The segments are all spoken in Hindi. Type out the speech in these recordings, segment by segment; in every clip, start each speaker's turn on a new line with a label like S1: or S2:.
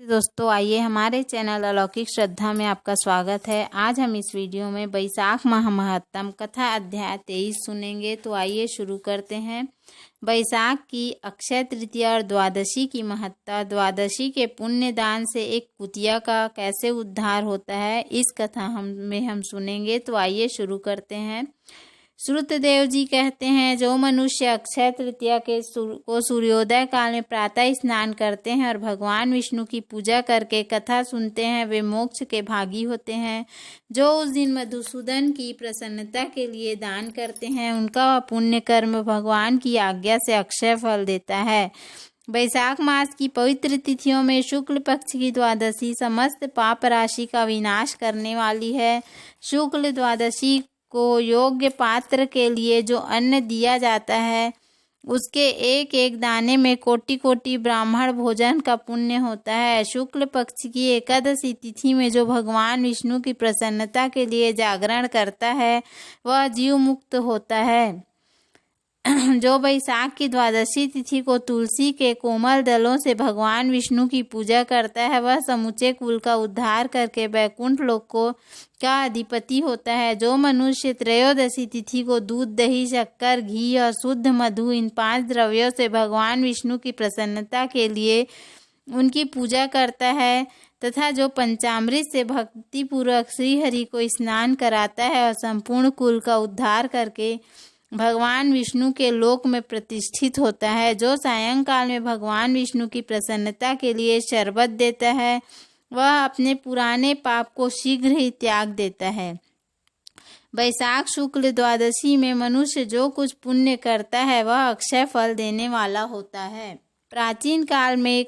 S1: दोस्तों आइए हमारे चैनल अलौकिक श्रद्धा में आपका स्वागत है। आज हम इस वीडियो में बैसाख माह महत्तम कथा अध्याय 23 सुनेंगे। तो आइए शुरू करते हैं। बैसाख की अक्षय तृतीया और द्वादशी की महत्ता। द्वादशी के पुण्य दान से एक कुतिया का कैसे उद्धार होता है, इस कथा हम सुनेंगे। तो आइए शुरू करते हैं। श्रुतदेव जी कहते हैं, जो मनुष्य अक्षय तृतीया को सूर्योदय काल में प्रातः स्नान करते हैं और भगवान विष्णु की पूजा करके कथा सुनते हैं, वे मोक्ष के भागी होते हैं। जो उस दिन मधुसूदन की प्रसन्नता के लिए दान करते हैं, उनका पुण्य कर्म भगवान की आज्ञा से अक्षय फल देता है। बैसाख मास की पवित्र तिथियों में शुक्ल पक्ष की द्वादशी समस्त पाप राशि का विनाश करने वाली है। शुक्ल द्वादशी को योग्य पात्र के लिए जो अन्न दिया जाता है, उसके एक एक दाने में कोटि कोटि ब्राह्मण भोजन का पुण्य होता है। शुक्ल पक्ष की एकादशी तिथि में जो भगवान विष्णु की प्रसन्नता के लिए जागरण करता है, वह जीव मुक्त होता है। जो बैसाख की द्वादशी तिथि को तुलसी के कोमल दलों से भगवान विष्णु की पूजा करता है, वह समूचे कुल का उद्धार करके वैकुंठ लोक का अधिपति होता है। जो मनुष्य त्रयोदशी तिथि को दूध, दही, शक्कर, घी और शुद्ध मधु, इन 5 द्रव्यों से भगवान विष्णु की प्रसन्नता के लिए उनकी पूजा करता है तथा जो पंचामृत से भक्तिपूर्वक श्रीहरि को स्नान कराता है और संपूर्ण कुल का उद्धार करके भगवान विष्णु के लोक में प्रतिष्ठित होता है। जो सायंकाल में भगवान विष्णु की प्रसन्नता के लिए शरबत देता है, वह अपने पुराने पाप को शीघ्र ही त्याग देता है। बैसाख शुक्ल द्वादशी में मनुष्य जो कुछ पुण्य करता है, वह अक्षय फल देने वाला होता है। प्राचीन काल में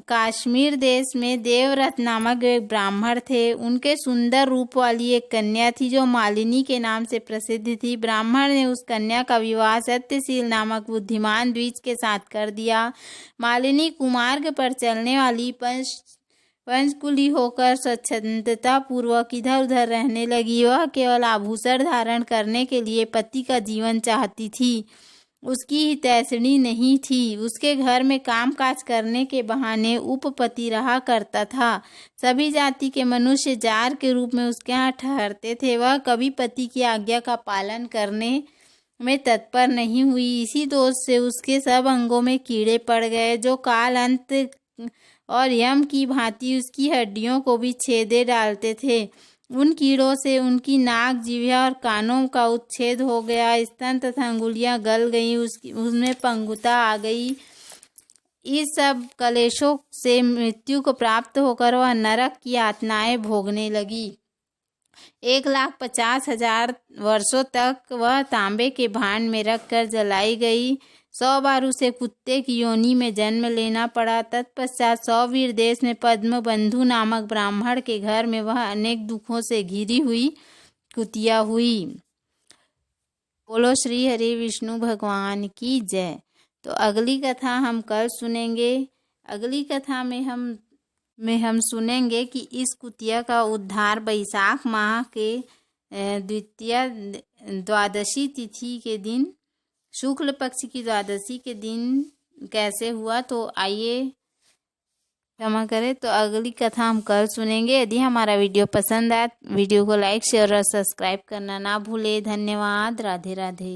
S1: कश्मीर देश में देवव्रत नामक एक ब्राह्मण थे। उनके सुंदर रूप वाली एक कन्या थी, जो मालिनी के नाम से प्रसिद्ध थी। ब्राह्मण ने उस कन्या का विवाह सत्यशील नामक बुद्धिमान द्विज के साथ कर दिया। मालिनी कुमार्ग पर चलने वाली पंचकुली होकर स्वच्छंदता पूर्वक इधर उधर रहने लगी। वह केवल आभूषण धारण करने के लिए पति का जीवन चाहती थी, उसकी हितैषणी नहीं थी। उसके घर में कामकाज करने के बहाने उपपति रहा करता था। सभी जाति के मनुष्य जार के रूप में उसके यहाँ ठहरते थे। वह कभी पति की आज्ञा का पालन करने में तत्पर नहीं हुई। इसी दोष से उसके सब अंगों में कीड़े पड़ गए, जो काल अंत और यम की भांति उसकी हड्डियों को भी छेदे डालते थे। उन कीड़ों से उनकी नाक, जिह्वा और कानों का उच्छेद हो गया। स्तन तथा अंगुलियां गल गईं, उसमें पंगुता आ गई। इस सब कलेशों से मृत्यु को प्राप्त होकर वह नरक की यातनाएं भोगने लगी। 1,50,000 वर्षों तक वह तांबे के भांड में रखकर जलाई गई। 100 बार उसे कुत्ते की योनि में जन्म लेना पड़ा। तत्पश्चात सौवीर देश में पद्म बंधु नामक ब्राह्मण के घर में वह अनेक दुखों से घिरी हुई कुतिया हुई। बोलो श्री हरि विष्णु भगवान की जय। तो अगली कथा हम कल सुनेंगे। अगली कथा में हम सुनेंगे कि इस कुतिया का उद्धार बैसाख माह के द्वादशी तिथि के दिन, शुक्ल पक्ष की द्वादशी के दिन कैसे हुआ। तो आइए क्षमा करें। तो अगली कथा हम कल सुनेंगे। यदि हमारा वीडियो पसंद आए, वीडियो को लाइक, शेयर और सब्सक्राइब करना ना भूले। धन्यवाद। राधे राधे।